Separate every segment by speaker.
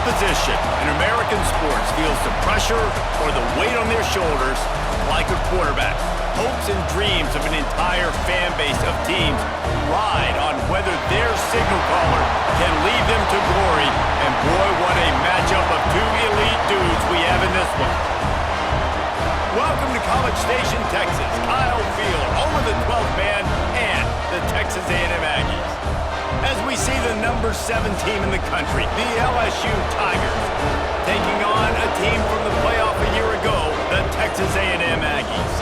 Speaker 1: position in American sports feels the pressure or the weight on their shoulders like a quarterback. Hopes and dreams of an entire fan base of teams ride on whether their signal caller can lead them to glory. And boy, what a matchup of two elite dudes we have in this one. Welcome to College Station, Texas. Kyle Field, home of the 12th man and the Texas A&M Aggies. As we see the number 7 team in the country, the LSU Tigers, taking on a team from the playoff a year ago, the Texas A&M Aggies.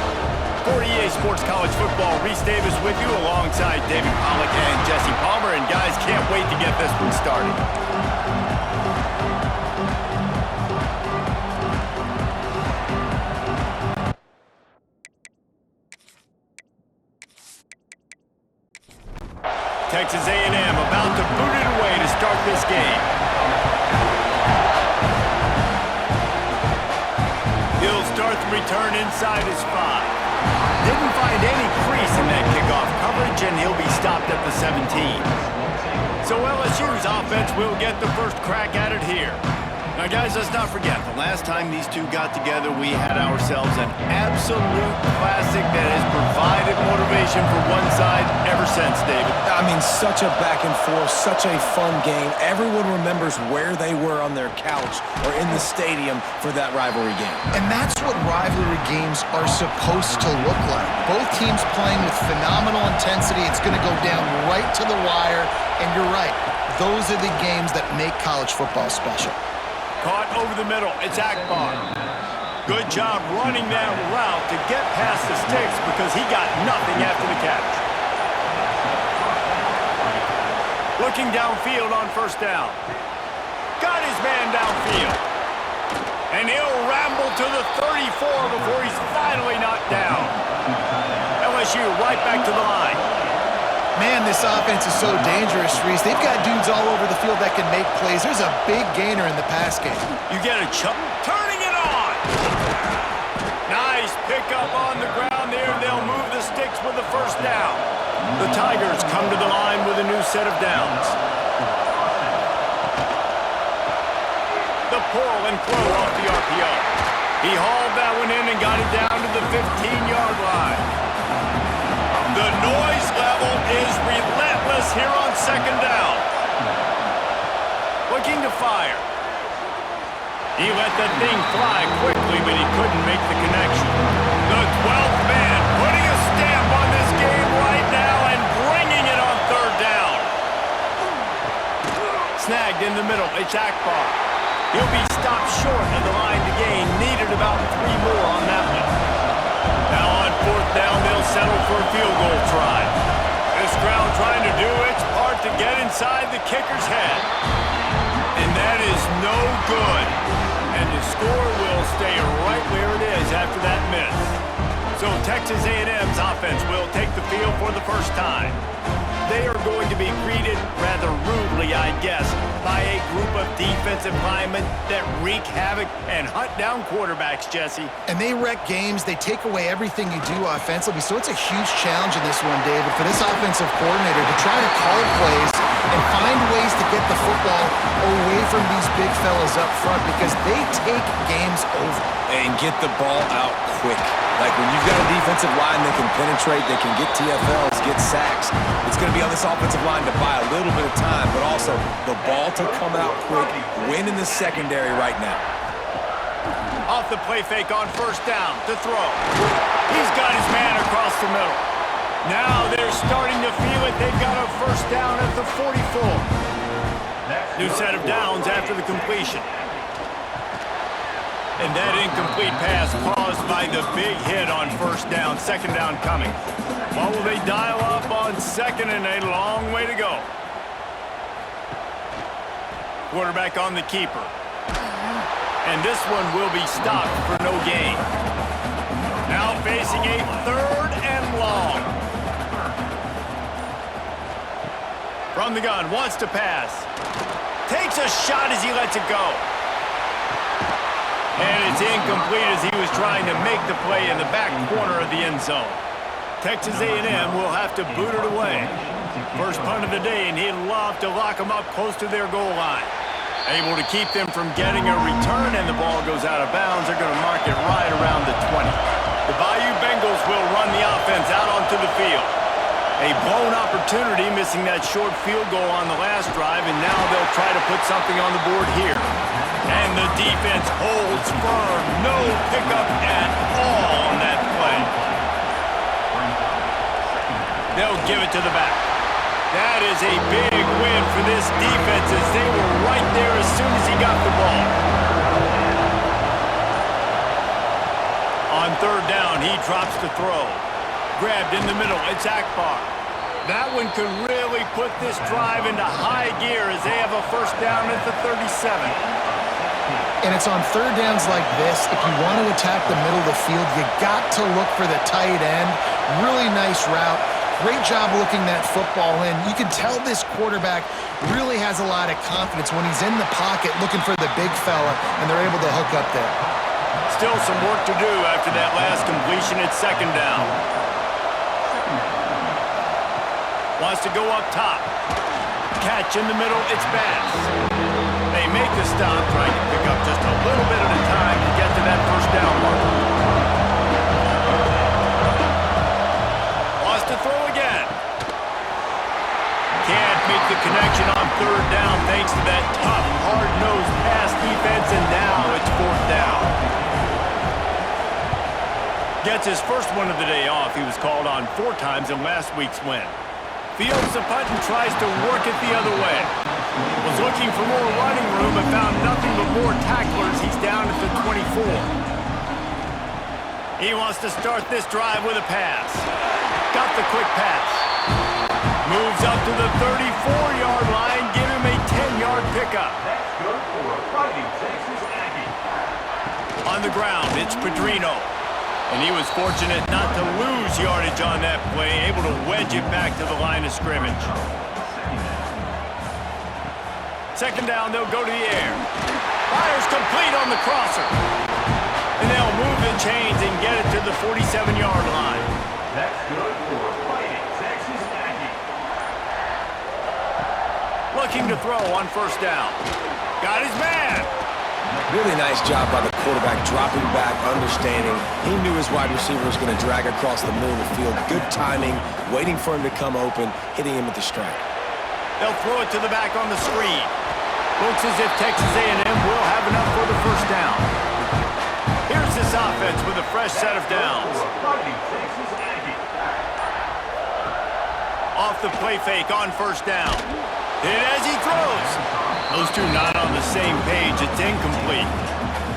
Speaker 1: For EA Sports College Football, Reese Davis with you alongside David Pollack and Jesse Palmer. And guys, can't wait to get this one started. Texas A&M about to boot it away to start this game. He'll start the return inside his 5. Didn't find any crease in that kickoff coverage, and he'll be stopped at the 17. So LSU's offense will get the first crack at it here. Now, guys, let's not forget, the last time these two got together, we had ourselves an absolute classic that has provided motivation for one side ever since, David.
Speaker 2: I mean, such a back and forth, such a fun game. Everyone remembers where they were on their couch or in the stadium for that rivalry game.
Speaker 3: And that's what rivalry games are supposed to look like. Both teams playing with phenomenal intensity. It's going to go down right to the wire. And you're right, those are the games that make college football special.
Speaker 1: Caught over the middle, it's Akbar. Good job running that route to get past the sticks because he got nothing after the catch. Looking downfield on first down. Got his man downfield. And he'll ramble to the 34 before he's finally knocked down. LSU right back to the line.
Speaker 3: Man, this offense is so dangerous, Reese. They've got dudes all over the field that can make plays. There's a big gainer in the pass game.
Speaker 1: You get a chunk. Turning it on. Nice pickup on the ground there. They'll move the sticks with the first down. The Tigers come to the line with a new set of downs. The pull and throw off the RPO. He hauled that one in and got it down to the 15-yard line. The noise level is relentless here on second down. Looking to fire. He let that thing fly quickly, but he couldn't make the connection. The 12th man putting a stamp on this game right now and bringing it on third down. Snagged in the middle, it's Akbar. He'll be stopped short of the line to gain. Needed about 3 more on that one. Now on fourth down, they'll settle for a field goal try. This crowd trying to do its part to get inside the kicker's head. And that is no good. And the score will stay right where it is after that miss. So Texas A&M's offense will take the field for the first time. They are going to be greeted rather rudely, I guess, by a group of defensive linemen that wreak havoc and hunt down quarterbacks, Jesse.
Speaker 3: And they wreck games. They take away everything you do offensively. So it's a huge challenge in this one, David, for this offensive coordinator to try to call plays and find ways to get the football away from these big fellas up front because they take games over.
Speaker 2: And get the ball out quick. Like when you've got a defensive line that can penetrate, they can get TFLs, get sacks, it's going to be on this offensive line to buy a little bit of time, but also the ball to come out quick, win in the secondary right now.
Speaker 1: Off the play fake on first down to throw. He's got his man across the middle. Now they're starting to feel it. They've got a first down at the 44. New set of downs after the completion. And that incomplete pass caused by the big hit on first down. Second down coming. What will they dial up on second and a long way to go? Quarterback on the keeper. And this one will be stopped for no gain. Now facing a third and long. From the gun, wants to pass. Takes a shot as he lets it go. And it's incomplete as he was trying to make the play in the back corner of the end zone. Texas A&M will have to boot it away. First punt of the day, and he'd love to lock them up close to their goal line. Able to keep them from getting a return, and the ball goes out of bounds. They're going to mark it right around the 20. The Bayou Bengals will run the offense out onto the field. A blown opportunity, missing that short field goal on the last drive, and now they'll try to put something on the board here. And the defense holds firm. No pickup at all on that play. They'll give it to the back. That is a big win for this defense as they were right there as soon as he got the ball. On third down, he drops the throw. Grabbed in the middle, it's Akbar. That one could really put this drive into high gear as they have a first down at the 37.
Speaker 3: And it's on third downs like this, if you want to attack the middle of the field, you got to look for the tight end. Really nice route. Great job looking that football in. You can tell this quarterback really has a lot of confidence when he's in the pocket looking for the big fella, and they're able to hook up there.
Speaker 1: Still some work to do after that last completion at second down. Wants to go up top. Catch in the middle, it's Bass. They make the stop, trying to pick up just a little bit at a time to get to that first down mark. Wants to throw again. Can't make the connection on third down thanks to that tough, hard-nosed pass defense, and now it's fourth down. Gets his first one of the day off. He was called on 4 times in last week's win. Fields the punt and tries to work it the other way. Was looking for more running room but found nothing but more tacklers. He's down at the 24. He wants to start this drive with a pass. Got the quick pass. Moves up to the 34-yard line. Give him a 10-yard pickup.
Speaker 4: That's good for a fighting Texas Aggie.
Speaker 1: On the ground, it's Pedrino. And he was fortunate not to lose yardage on that play, able to wedge it back to the line of scrimmage. Second down, they'll go to the air. Fires complete on the crosser. And they'll move the chains and get it to the 47-yard line.
Speaker 4: That's good for a fighting Texas Aggie.
Speaker 1: Looking to throw on first down. Got his man.
Speaker 2: Really nice job by the quarterback, dropping back, understanding. He knew his wide receiver was going to drag across the middle of the field. Good timing, waiting for him to come open, hitting him with the strike.
Speaker 1: They'll throw it to the back on the screen. Looks as if Texas A&M will have enough for the first down. Here's this offense with a fresh set of downs. Off the play fake on first down. Hit as he throws. Those two not on the same page. It's incomplete.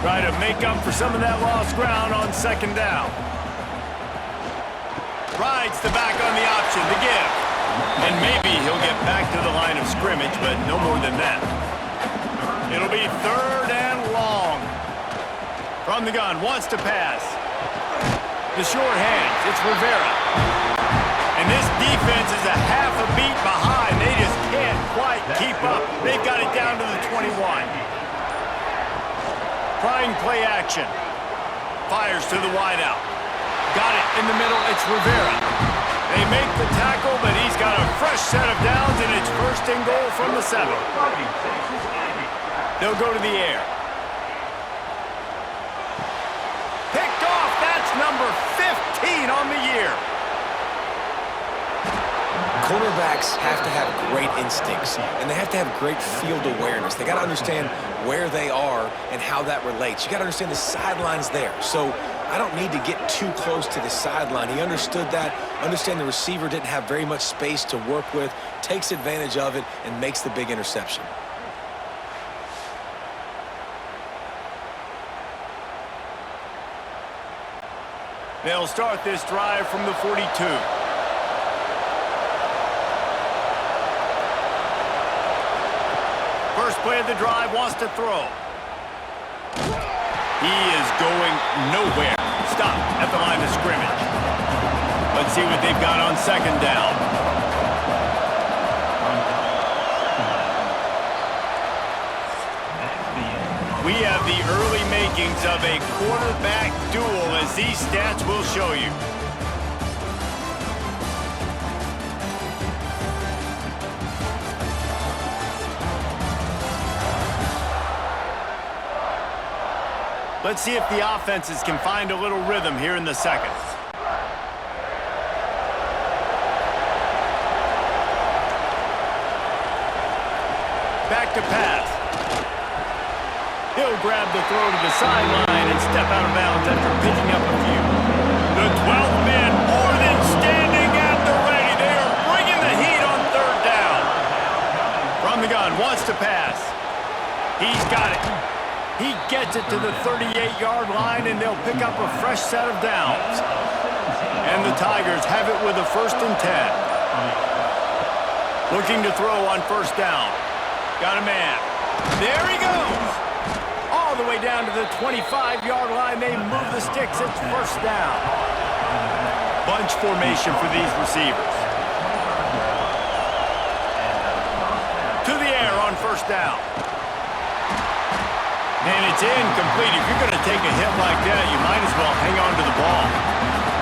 Speaker 1: Try to make up for some of that lost ground on second down. Rides the back on the option to give. And maybe he'll get back to the line of scrimmage, but no more than that. It'll be third and long. From the gun, wants to pass. The short hands, it's Rivera. And this defense is a half a beat behind. They just can't quite keep up. They've got it down to the 21. Trying play action. Fires to the wideout. Got it in the middle, it's Rivera. They make the tackle, but he's got a fresh set of downs, and it's first and goal from the 7. They'll go to the air. Picked off, that's number 15 on the year.
Speaker 2: Quarterbacks have to have great instincts, and they have to have great field awareness. They got to understand where they are and how that relates. You got to understand the sideline's there. So I don't need to get too close to the sideline. He understood that. Understand the receiver didn't have very much space to work with, takes advantage of it, and makes the big interception.
Speaker 1: They'll start this drive from the 42. First play of the drive, wants to throw. He is going nowhere. Stop at the line of scrimmage. Let's see what they've got on second down. We have the early makings of a quarterback duel, as these stats will show you. Let's see if the offenses can find a little rhythm here in the second. Back to pass. He'll grab the throw to the sideline and step out of bounds after picking up a few. The 12th man more than standing at the ready. They are bringing the heat on third down. From the gun, wants to pass. He's got it. He gets it to the 38-yard line, and they'll pick up a fresh set of downs. And the Tigers have it with a 1st and 10. Looking to throw on first down. Got a man. There he goes. All the way down to the 25-yard line. They move the sticks. It's first down. Bunch formation for these receivers. To the air on first down. And it's incomplete. If you're going to take a hit like that, you might as well hang on to the ball.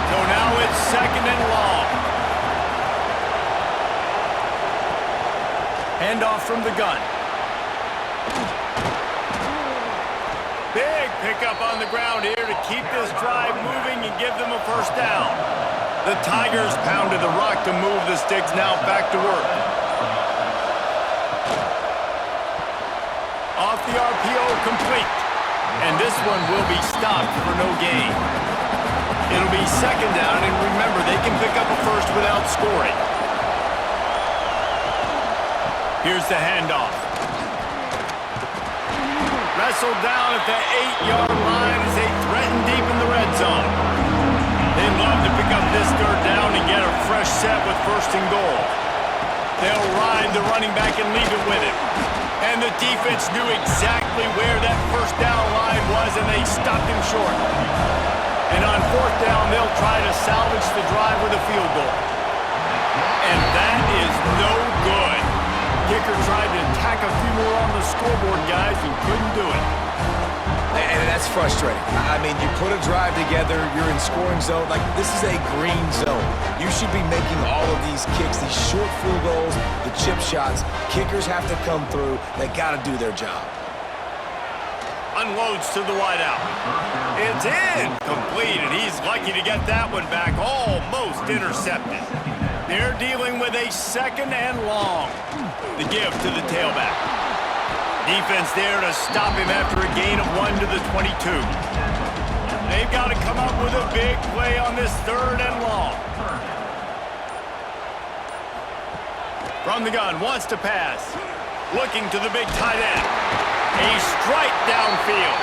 Speaker 1: So now it's 2nd and long. Handoff from the gun. Big pickup on the ground here to keep this drive moving and give them a first down. The Tigers pounded the rock to move the sticks. Now back to work. Off the RPO, complete. And this one will be stopped for no gain. It'll be 2nd down, and remember, they can pick up a first without scoring. Here's the handoff. Wrestled down at the 8-yard line as they threaten deep in the red zone. They'd love to pick up this third down and get a fresh set with 1st and goal. They'll ride the running back and leave it with him. And the defense knew exactly where that first down line was, and they stopped him short. And on 4th down, they'll try to salvage the drive with a field goal. And that is no good. Kicker tried to tack a few more on the scoreboard, guys, and couldn't do it.
Speaker 2: And that's frustrating. I mean, you put a drive together, you're in scoring zone. Like, this is a green zone. You should be making all of these kicks, these short field goals, the chip shots. Kickers have to come through. They got to do their job.
Speaker 1: Unloads to the wideout. It's incomplete, and he's lucky to get that one back. Almost intercepted. They're dealing with a 2nd and long. The give to the tailback. Defense there to stop him after a gain of 1 to the 22. They've got to come up with a big play on this 3rd and long. From the gun, wants to pass. Looking to the big tight end. A strike downfield.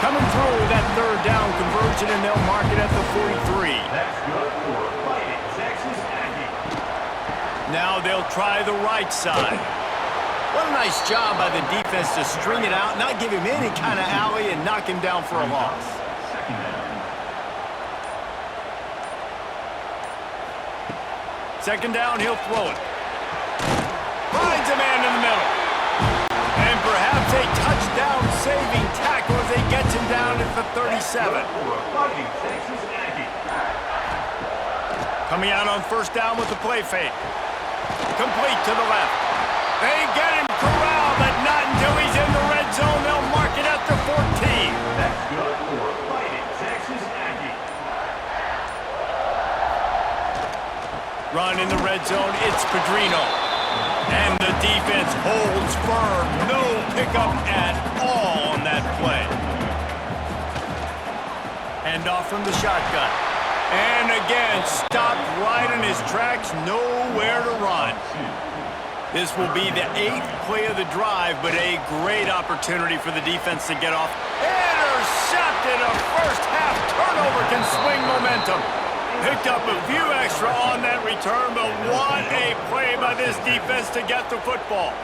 Speaker 1: Coming through that 3rd down conversion, and they'll mark it at the 43.
Speaker 4: That's good for Fighting Texas Aggie.
Speaker 1: Now they'll try the right side. What a nice job by the defense to string it out, not give him any kind of alley, and knock him down for a loss.
Speaker 4: 2nd down.
Speaker 1: 2nd down, he'll throw it. Finds a man in the middle. And perhaps a touchdown-saving tackle as he gets him down at the 37.
Speaker 4: Fighting Texas Aggie.
Speaker 1: Coming out on 1st down with the play fake. Complete to the left. They get him corralled, but not until he's in the red zone. They'll mark it at the 14.
Speaker 4: That's good for Fighting Texas Aggie.
Speaker 1: Run in the red zone, it's Pedrino. And the defense holds firm. No pickup at all on that play. Handoff from the shotgun. And again, stopped right in his tracks, nowhere to run. This will be the 8th play of the drive, but a great opportunity for the defense to get off. Intercepted! A first-half turnover can swing momentum. Picked up a few extra on that return, but what a play by this defense to get the football.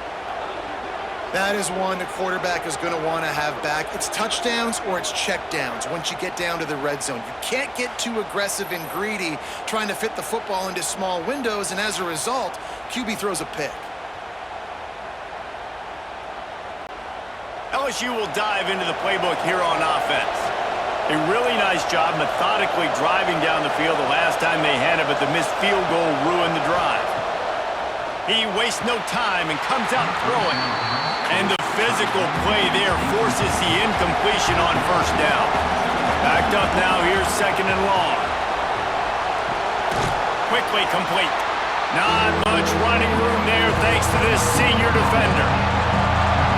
Speaker 3: That is one the quarterback is going to want to have back. It's touchdowns or it's checkdowns once you get down to the red zone. You can't get too aggressive and greedy trying to fit the football into small windows, and as a result, QB throws a pick.
Speaker 1: LSU will dive into the playbook here on offense. A really nice job methodically driving down the field the last time they had it, but the missed field goal ruined the drive. He wastes no time and comes out throwing. And the physical play there forces the incompletion on first down. Backed up now, here's 2nd and long. Quickly complete. Not much running room there thanks to this senior defender.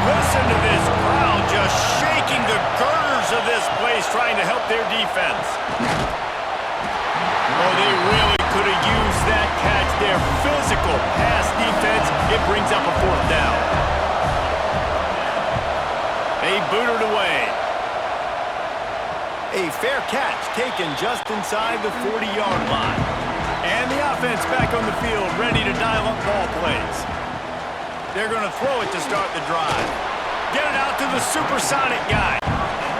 Speaker 1: Listen to this crowd just shaking the girders of this place trying to help their defense. Oh, they really could have used that catch there. Physical pass defense. It brings up a 4th down. They boot it away. A fair catch taken just inside the 40-yard line. And the offense back on the field, ready to dial up ball plays. They're going to throw it to start the drive. Get it out to the supersonic guy.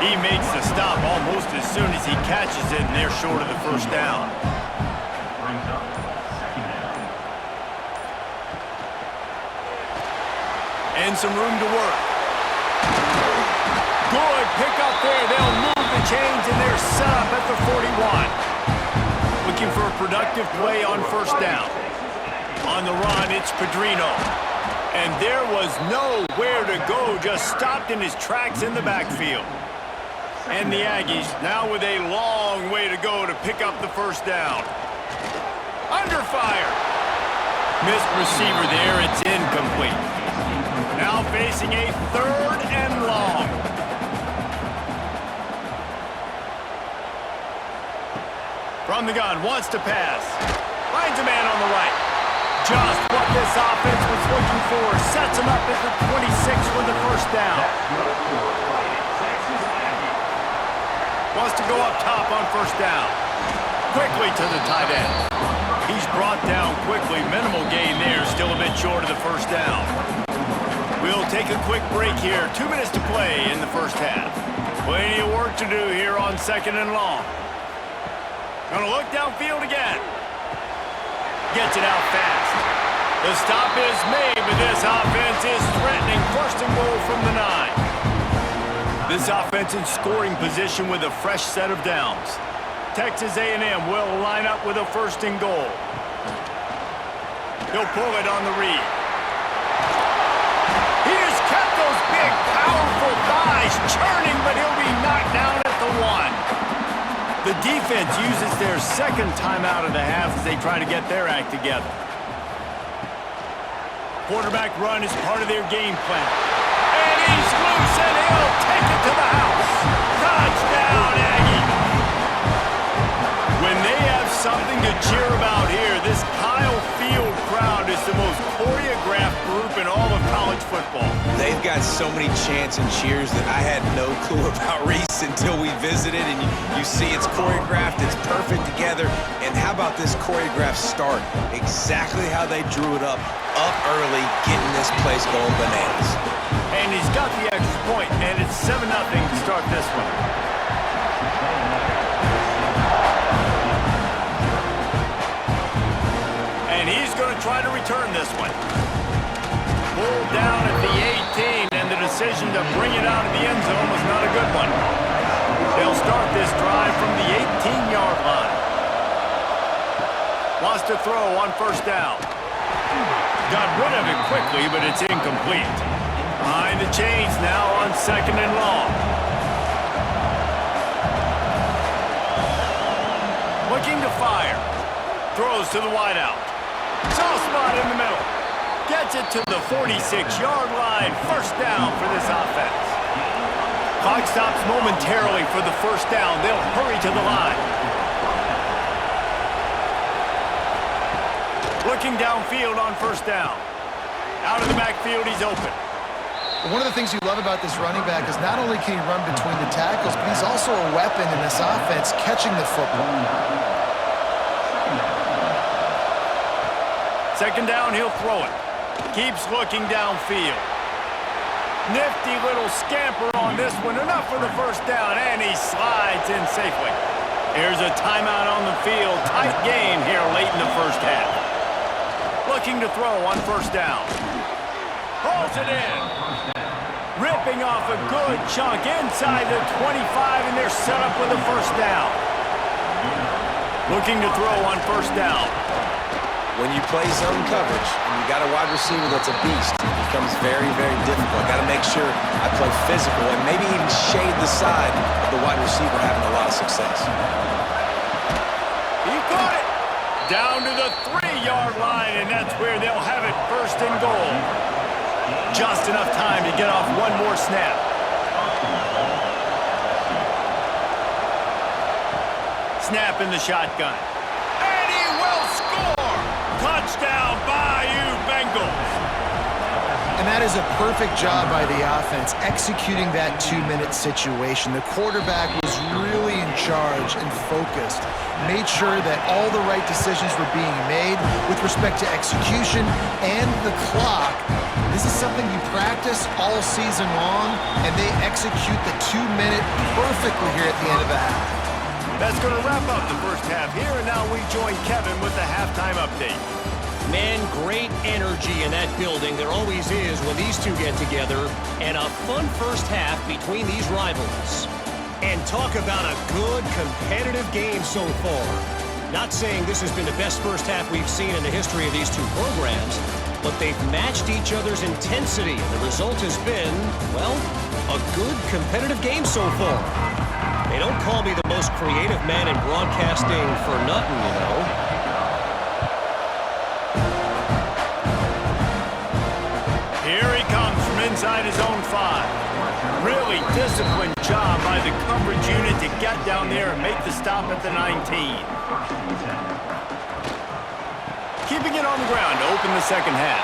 Speaker 1: He makes the stop almost as soon as he catches it, and they're short of the 1st down.
Speaker 4: Brings up 2nd down.
Speaker 1: And some room to work. Good pick up there. They'll move the chains, and they're set up at the 41. Looking for a productive play on 1st down. On the run, it's Pedrino. And there was nowhere to go, just stopped in his tracks in the backfield. And the Aggies now with a long way to go to pick up the 1st down. Under fire. Missed receiver there, it's incomplete. Now facing a 3rd and long. From the gun, wants to pass. Finds a man on the right. Just what this offense was looking for. Sets him up at the 26 for the 1st down. Wants to go up top on 1st down. Quickly to the tight end. He's brought down quickly. Minimal gain there. Still a bit short of the 1st down. We'll take a quick break here. 2 minutes to play in the 1st half. Plenty of work to do here on 2nd and long. Gonna look downfield again. Gets it out fast. The stop is made, but this offense is threatening 1st and goal from the 9. This offense in scoring position with a fresh set of downs. Texas A&M will line up with a 1st and goal. He'll pull it on the read. He just kept those big, powerful thighs churning, but he'll be knocked down at the 1. The defense uses their 2nd timeout of the half as they try to get their act together. Quarterback run is part of their game plan. And he's loose, and he'll take it to the house. Touchdown, Aggie! When they have something to cheer about here, this Kyle Field crowd is the most choreographed group in all of college football.
Speaker 2: They've got so many chants and cheers that I had no clue about Reese until we visited, and you see it's choreographed, it's perfect together. And how about this choreographed start? Exactly how they drew it up early, getting this place going bananas.
Speaker 1: And he's got the extra point, and it's 7-0 to start this one. And he's going to try to return this one. Pulled down at the 18, and the decision to bring it out of the end zone was not a good one. They'll start this drive from the 18-yard line. Wants to throw on 1st down. Got rid of it quickly, but it's incomplete. Behind the chains now on 2nd and long. Looking to fire. Throws to the wideout. Soft spot in the middle. Gets it to the 46-yard line. 1st down for this offense. Clock stops momentarily for the 1st down. They'll hurry to the line. Looking downfield on 1st down. Out of the backfield, he's open.
Speaker 3: One of the things you love about this running back is not only can he run between the tackles, but he's also a weapon in this offense catching the football.
Speaker 1: 2nd down, he'll throw it. Keeps looking downfield. Nifty little scamper on this one. Enough for the 1st down, and he slides in safely. Here's a timeout on the field. Tight game here late in the 1st half. Looking to throw on 1st down. Pulls it in. Ripping off a good chunk inside the 25, and they're set up with a 1st down. Looking to throw on 1st down.
Speaker 2: when you play zone coverage and you got a wide receiver that's a beast, it becomes very, very difficult. Got to make sure I play physical and maybe even shade the side of the wide receiver having a lot of success.
Speaker 1: He caught it! Down to the 3-yard line, and that's where they'll have it, first and goal. Just enough time to get off one more snap. Snap in the shotgun. And he will score! Touchdown, Bayou Bengals!
Speaker 3: And that is a perfect job by the offense, executing that 2-minute situation. The quarterback was really in charge and focused. Made sure that all the right decisions were being made with respect to execution and the clock. This is something you practice all season long, and they execute the 2-minute perfectly here at the end of the half.
Speaker 1: That's going to wrap up the first half here, and now we join Kevin with the halftime update.
Speaker 5: Man, great energy in that building. There always is when these two get together, and a fun first half between these rivals. And talk about a good, competitive game so far. Not saying this has been the best first half we've seen in the history of these two programs, but they've matched each other's intensity, and the result has been, well, a good, competitive game so far. They don't call me the most creative man in broadcasting for nothing, you know.
Speaker 1: Here he comes from inside his own 5. Really disciplined job by the coverage unit to get down there and make the stop at the 19. Keeping it on the ground to open the second half.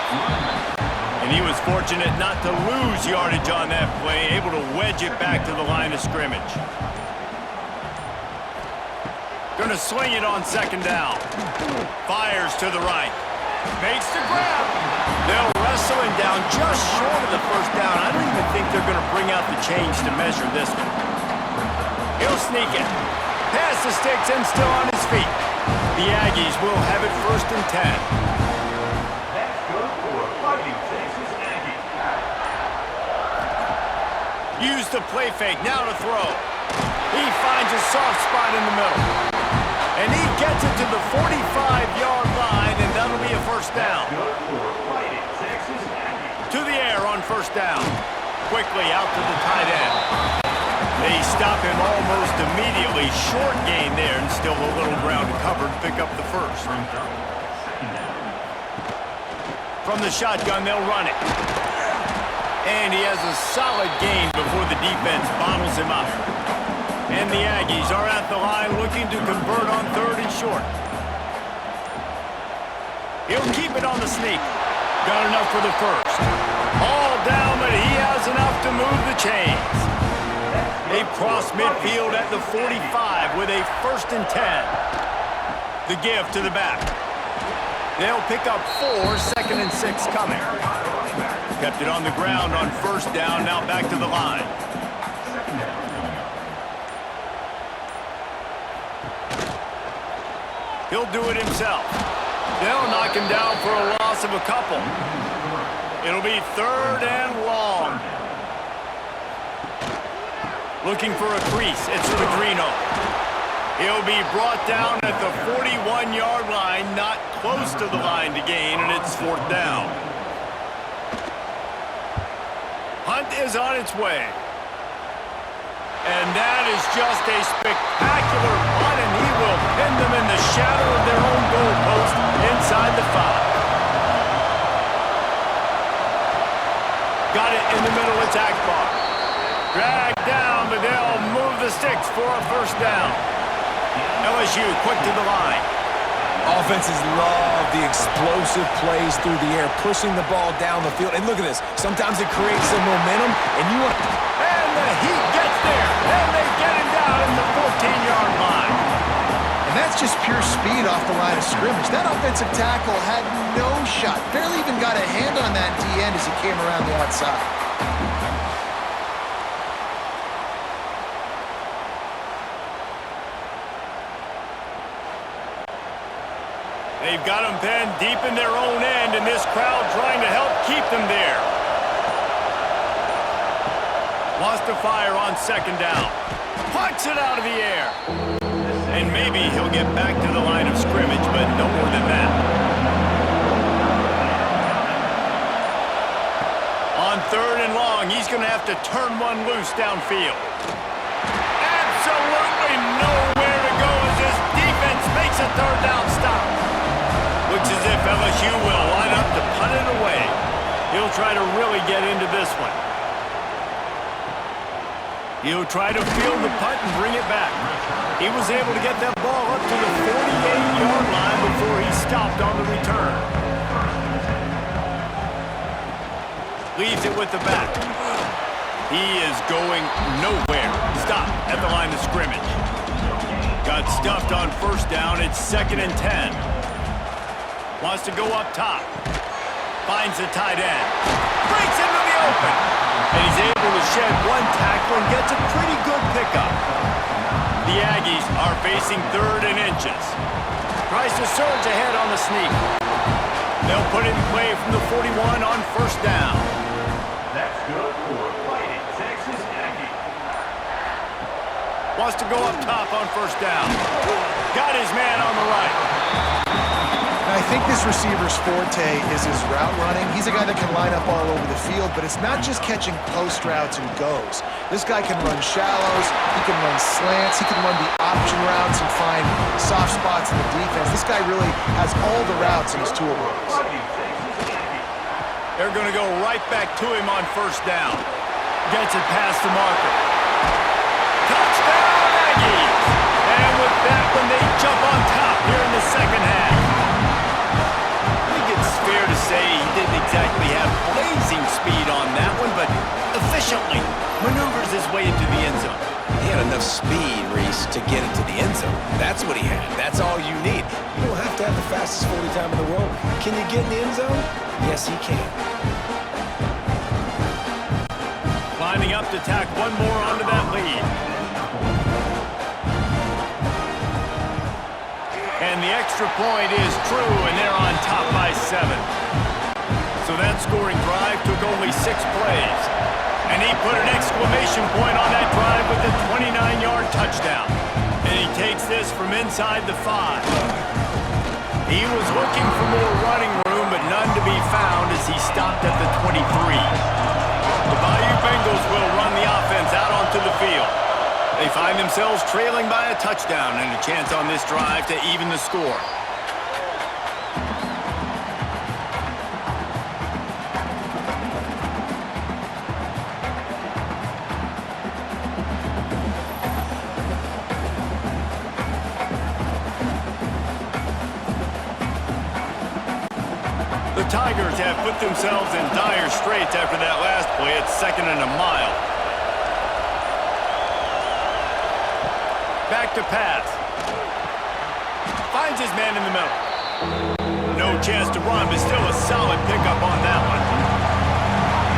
Speaker 1: And he was fortunate not to lose yardage on that play, able to wedge it back to the line of scrimmage. Going to swing it on second down. Fires to the right. Makes the grab. They'll wrestle him down just short of the first down. I don't even think they're going to bring out the chains to measure this one. He'll sneak it. Pass the sticks and still on his feet. The Aggies will have it first and 10.
Speaker 4: That's good for a fighting Texas Aggie.
Speaker 1: Use the play fake. Now to throw. He finds a soft spot in the middle. And he gets it to the 45-yard line, and that'll be a first down.
Speaker 4: Good for a fighting Texas Aggie.
Speaker 1: To the air on first down. Quickly out to the tight end. They stop him almost immediately. Short gain there, and still a little ground to cover to pick up the first. From the shotgun, they'll run it. And he has a solid gain before the defense bottles him up. And the Aggies are at the line looking to convert on third and short. He'll keep it on the sneak. Got enough for the first. All down, but he has enough to move the chains. They cross midfield at the 45 with a first and 10. The give to the back. They'll pick up 4, second and 6 coming. Kept it on the ground on first down, now back to the line. He'll do it himself. They'll knock him down for a loss of a couple. It'll be third and long. Looking for a crease. It's Pedrino. He'll be brought down at the 41-yard line, not close to the line to gain, and it's fourth down. Hunt is on its way. And that is just a spectacular punt, and he will pin them in the shadow of their own goalpost inside the 5. Got it in the middle, it's Akbar. Dragged down, but they'll move the sticks for a first down. LSU quick to the line.
Speaker 2: Offenses love the explosive plays through the air, pushing the ball down the field. And look at this. Sometimes it creates some momentum, and you want...
Speaker 1: And the Heat gets there, and they get him down at the 14-yard line.
Speaker 3: And that's just pure speed off the line of scrimmage. That offensive tackle had no shot. Barely even got a hand on that D-end as he came around the outside.
Speaker 1: They've got them pinned deep in their own end, and this crowd trying to help keep them there. Lost to fire on second down. Punts it out of the air. And maybe he'll get back to the line of scrimmage, but no more than that. 3rd and long. He's going to have to turn one loose downfield. Absolutely nowhere to go as this defense makes a 3rd down stop. Looks as if LSU will line up to punt it away. He'll try to really get into this one. He'll try to field the punt and bring it back. He was able to get that ball up to the 48-yard line before he stopped on the return. Leaves it with the back. He is going nowhere. Stop at the line of scrimmage. Got stuffed on 1st down. It's 2nd and 10. Wants to go up top. Finds the tight end. Breaks into the open. And he's able to shed one tackle and gets a pretty good pickup. The Aggies are facing 3rd and inches. Tries to surge ahead on the sneak. They'll put it in play from the 41 on 1st down.
Speaker 4: That's good for Fighting Texas Aggie.
Speaker 1: Wants to go up top on 1st down. Got his man on the right.
Speaker 3: I think this receiver's forte is his route running. He's a guy that can line up all over the field, but it's not just catching post routes and goes. This guy can run shallows, he can run slants, he can run the option routes and find soft spots in the defense. This guy really has all the routes in his toolbox.
Speaker 1: They're going to go right back to him on 1st down. Gets it past the marker. Touchdown, Aggies! And with that one, they jump on top here in the 2nd half. Fair to say he didn't exactly have blazing speed on that one, but efficiently maneuvers his way into the end zone.
Speaker 2: He had enough speed, Reese, to get into the end zone. That's what he had. That's all you need. You don't have to have the fastest 40 time in the world. Can you get in the end zone? Yes, he can.
Speaker 1: Lining up to tack one more onto that lead. And the extra point is true, and they're on top by 7. So that scoring drive took only 6 plays. And he put an exclamation point on that drive with a 29-yard touchdown. And he takes this from inside the 5. He was looking for more running room, but none to be found as he stopped at the 23. The Bayou Bengals will run the offense out onto the field. They find themselves trailing by a touchdown and a chance on this drive to even the score. The Tigers have put themselves in dire straits after that last play. It's 2nd and a mile. Back to pass. Finds his man in the middle. No chance to run, but still a solid pickup on that one.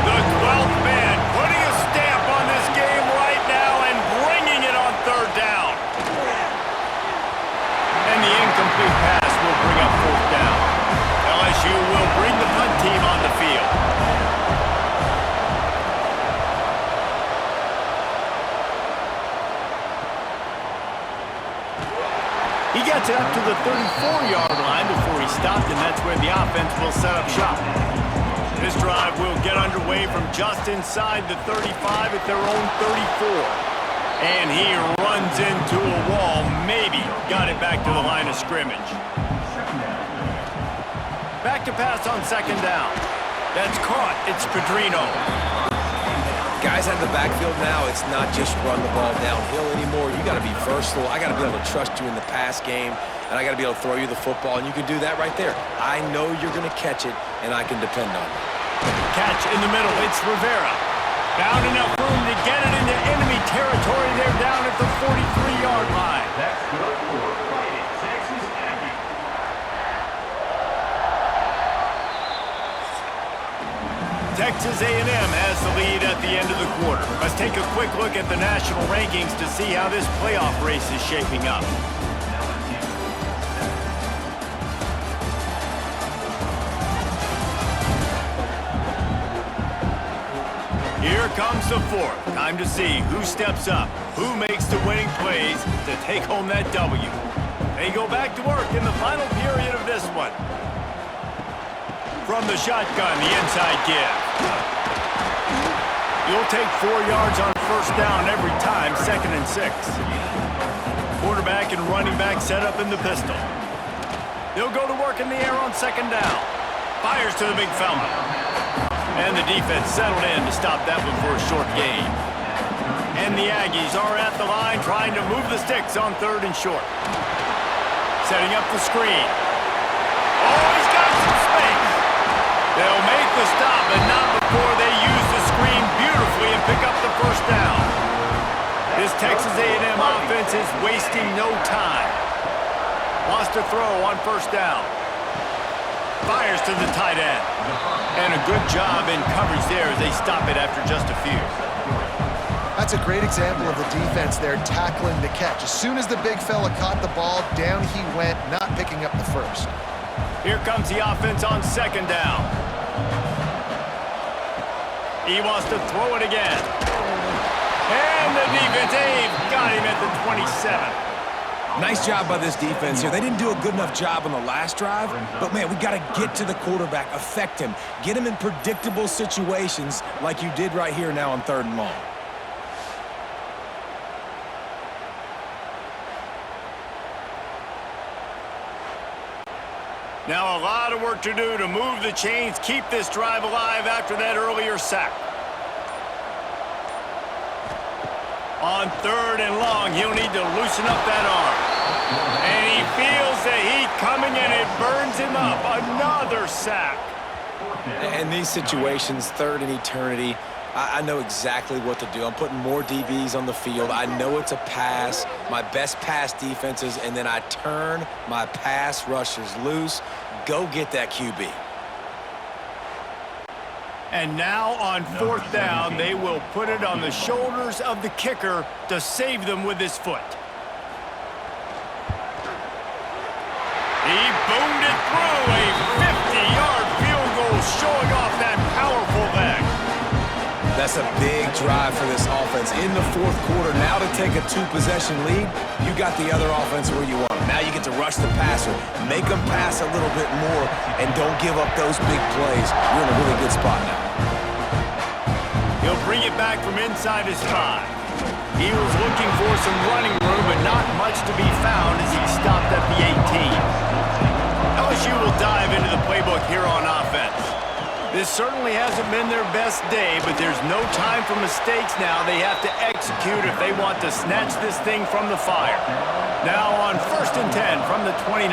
Speaker 1: The 12th man putting a stamp on this game right now and bringing it on 3rd down. And the incomplete pass will bring up 4th down. LSU will bring the punt team on the field. He gets it up to the 34-yard line before he stopped, and that's where the offense will set up shop. This drive will get underway from just inside the 35 at their own 34. And he runs into a wall, maybe got it back to the line of scrimmage. Back to pass on 2nd down. That's caught. It's Pedrino.
Speaker 2: Guys out of the backfield now, it's not just run the ball downhill anymore. You got to be versatile. I got to be able to trust you in the pass game, and I got to be able to throw you the football, and you can do that right there. I know you're going to catch it, and I can depend on it.
Speaker 1: Catch in the middle. It's Rivera. Found enough room to get it into enemy territory. They're down at the 43-yard line.
Speaker 4: That's good for Fighting Texas Aggie.
Speaker 1: Texas A&M has the lead at the end of the quarter. Let's take a quick look at the national rankings to see how this playoff race is shaping up. Here comes the 4th. Time to see who steps up, who makes the winning plays to take home that W. They go back to work in the final period of this one. From the shotgun, the inside give. You'll take 4 yards on first down every time, 2nd and 6. Quarterback and running back set up in the pistol. They'll go to work in the air on 2nd down. Fires to the big fella. And the defense settled in to stop that one for a short gain. And the Aggies are at the line trying to move the sticks on 3rd and short. Setting up the screen. Oh, he's got some space. They'll make the stop, but not before they use the screen beautifully and pick up the first down. This Texas A&M offense is wasting no time. Wants to throw on first down. Fires to the tight end. And a good job in coverage there as they stop it after just a few.
Speaker 3: That's a great example of the defense there tackling the catch. As soon as the big fella caught the ball, down he went, not picking up the first.
Speaker 1: Here comes the offense on 2nd down. He wants to throw it again. And the defense, got him at the 27.
Speaker 2: Nice job by this defense here. They didn't do a good enough job on the last drive, but, man, we got to get to the quarterback, affect him, get him in predictable situations like you did right here now on 3rd and long.
Speaker 1: Now a lot of work to do to move the chains, keep this drive alive after that earlier sack. On 3rd and long, he'll need to loosen up that arm. And he feels the heat coming and it burns him up. Another sack.
Speaker 2: In these situations, 3rd and eternity, I know exactly what to do. I'm putting more DBs on the field. I know it's a pass, my best pass defenses, and then I turn my pass rushers loose. Go get that QB.
Speaker 1: And now on 4th down, they will put it on the shoulders of the kicker to save them with his foot. He boomed it through a 50-yard field goal, showing off that powerful leg.
Speaker 2: That's a big drive for this offense. In the 4th quarter, now to take a 2-possession lead, you got the other offense where you want them. Now you get to rush the passer, make them pass a little bit more, and don't give up those big plays. You're in a really good spot now.
Speaker 1: He'll bring it back from inside his 5. He was looking for some running room, but not much to be found as he stopped at the 18. LSU will dive into the playbook here on offense. This certainly hasn't been their best day, but there's no time for mistakes now. They have to execute if they want to snatch this thing from the fire. Now on 1st and 10 from the 29.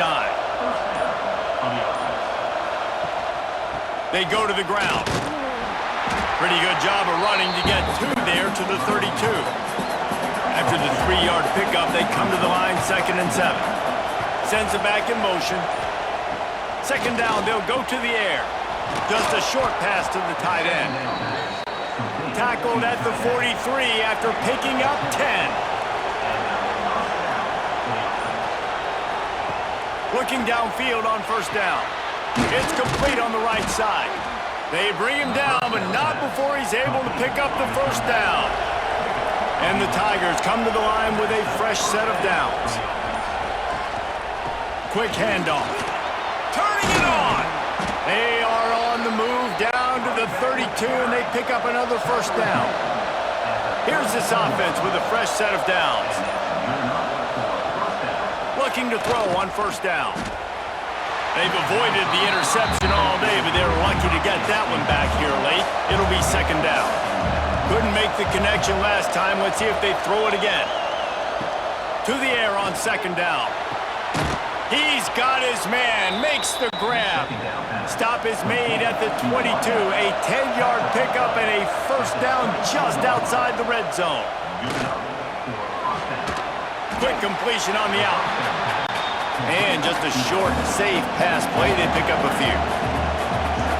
Speaker 1: They go to the ground. Pretty good job of running to get 2 there to the 32. After the 3-yard pickup, they come to the line 2nd and 7. Sends it back in motion. 2nd down, they'll go to the air. Just a short pass to the tight end. Tackled at the 43 after picking up 10. Looking downfield on 1st down. It's complete on the right side. They bring him down, but not before he's able to pick up the 1st down. And the Tigers come to the line with a fresh set of downs. Quick handoff. Turning it on. They are on the move down to the 32, and they pick up another 1st down. Here's this offense with a fresh set of downs. Looking to throw on 1st down. They've avoided the interception all day, but they're lucky to get that one back here late. It'll be 2nd down. Couldn't make the connection last time. Let's see if they throw it again. To the air on 2nd down. He's got his man, makes the grab. Stop is made at the 22. A 10-yard pickup and a 1st down just outside the red zone. Quick completion on the out. And just a short, safe pass play. They pick up a few.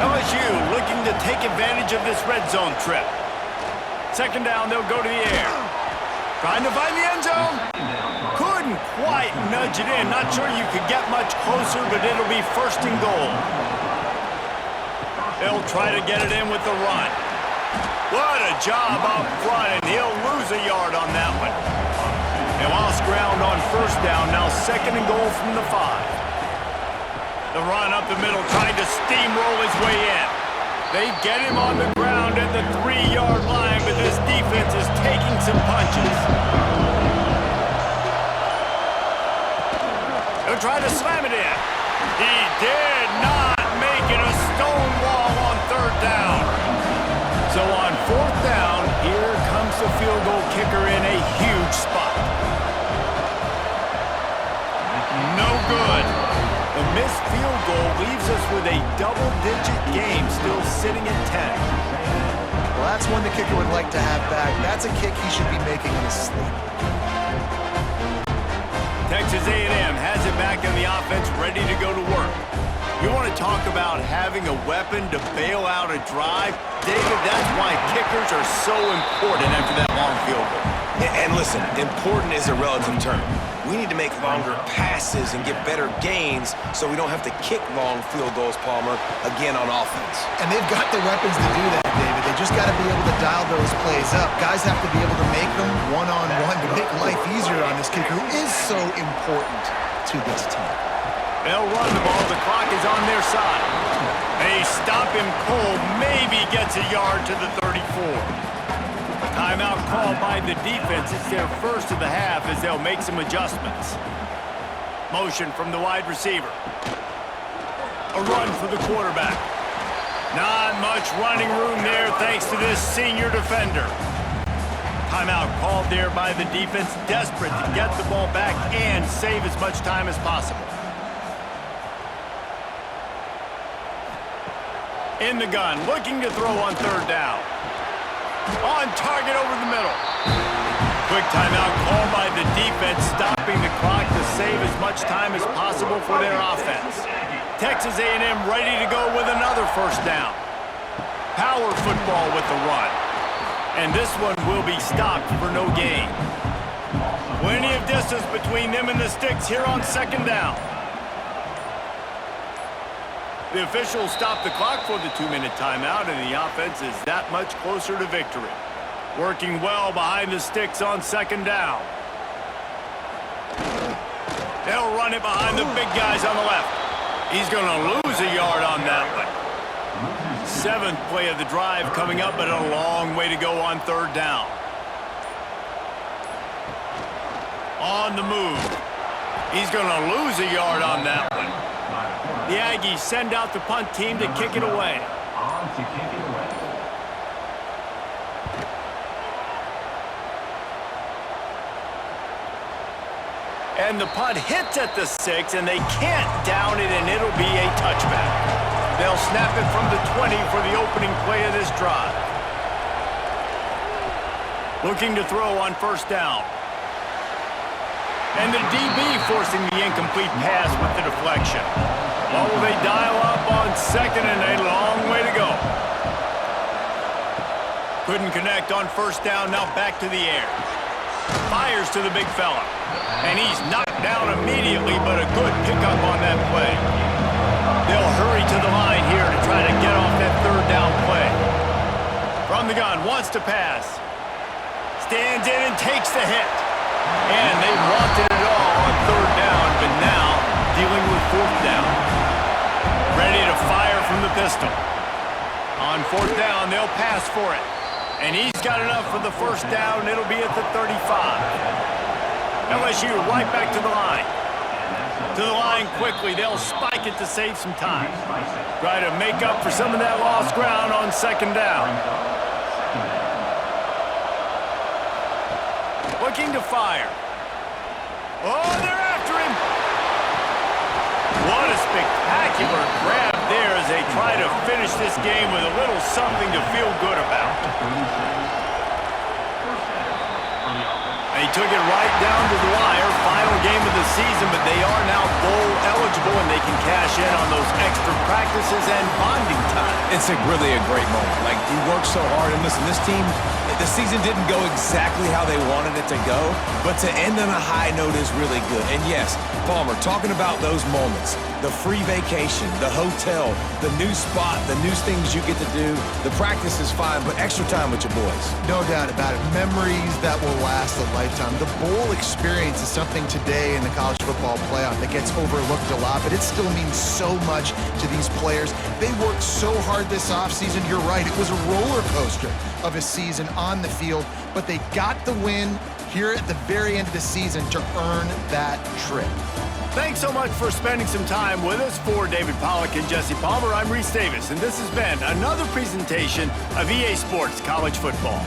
Speaker 1: LSU looking to take advantage of this red zone trip. 2nd down, they'll go to the air. Trying to find the end zone. Couldn't quite nudge it in. Not sure you could get much closer, but it'll be 1st and goal. They'll try to get it in with the run. What a job up front, and he'll lose a yard on that one. They lost ground on 1st down, now 2nd and goal from the 5. The run up the middle, trying to steamroll his way in. They get him on the ground at the 3-yard line, but this defense is taking some punches. They'll try to slam it in. He did not make it a stonewall on 3rd down. So on 4th down, here comes the field goal kicker in a huge spot. No good. The missed field goal leaves us with a double-digit game still sitting at 10.
Speaker 3: Well, that's one the kicker would like to have back. That's a kick he should be making in his sleep.
Speaker 1: Texas A&M has it back in the offense, ready to go to work. You want to talk about having a weapon to bail out a drive? David, that's why kickers are so important after that long field goal.
Speaker 2: And listen, important is a relative term. We need to make longer passes and get better gains so we don't have to kick long field goals, Palmer, again on offense.
Speaker 3: And they've got the weapons to do that, David. They just got to be able to dial those plays up. Guys have to be able to make them one-on-one to make life easier on this kicker, who is so important to this team.
Speaker 1: They'll run the ball. The clock is on their side. They stop him cold. Maybe gets a yard to the 34. Timeout called by the defense. It's their first of the half as they'll make some adjustments. Motion from the wide receiver. A run for the quarterback. Not much running room there thanks to this senior defender. Timeout called there by the defense, desperate to get the ball back and save as much time as possible. In the gun, looking to throw on 3rd down. On target over the middle. Quick timeout called by the defense, stopping the clock to save as much time as possible for their offense. Texas A&M ready to go with another 1st down. Power football with the run. And this one will be stopped for no gain. Plenty of distance between them and the sticks here on 2nd down. The officials stop the clock for the 2-minute timeout, and the offense is that much closer to victory. Working well behind the sticks on 2nd down. They'll run it behind the big guys on the left. He's going to lose a yard on that one. 7th play of the drive coming up, but a long way to go on 3rd down. On the move. He's going to lose a yard on that one. The Aggies send out the punt team to kick it away. And the punt hits at the 6, and they can't down it, and it'll be a touchback. They'll snap it from the 20 for the opening play of this drive. Looking to throw on 1st down. And the DB forcing the incomplete pass with the deflection. Well, will they dial up on 2nd and a long way to go? Couldn't connect on 1st down, now back to the air. Fires to the big fella. And he's knocked down immediately, but a good pickup on that play. They'll hurry to the line here to try to get off that 3rd down play. From the gun, wants to pass. Stands in and takes the hit. And they wanted it all on 3rd down, but now dealing with 4th down. Ready to fire from the pistol. On 4th down, they'll pass for it. And he's got enough for the 1st down. It'll be at the 35. LSU right back to the line. To the line quickly. They'll spike it to save some time. Try to make up for some of that lost ground on 2nd down. Looking to fire. Oh, they're after him. What a spectacular grab there as they try to finish this game with a little something to feel good about. They took it right down to the wire. Final game of the season, but they are now bowl eligible, and they can cash in on those extra practices and bonding time.
Speaker 2: It's really a great moment. Like, you worked so hard, and listen, this team, the season didn't go exactly how they wanted it to go, but to end on a high note is really good. And yes, Palmer, talking about those moments, the free vacation, the hotel, the new spot, the new things you get to do, the practice is fine, but extra time with your boys.
Speaker 3: No doubt about it. Memories that will last a lifetime. The bowl experience is something today in the college football playoff that gets overlooked a lot but it still means so much to these players. They worked so hard this offseason. You're right, it was a roller coaster of a season on the field, but they got the win here at the very end of the season to earn that trip.
Speaker 1: Thanks so much for spending some time with us. For David Pollack and Jesse Palmer, I'm Reese Davis, and this has been another presentation of EA Sports College Football.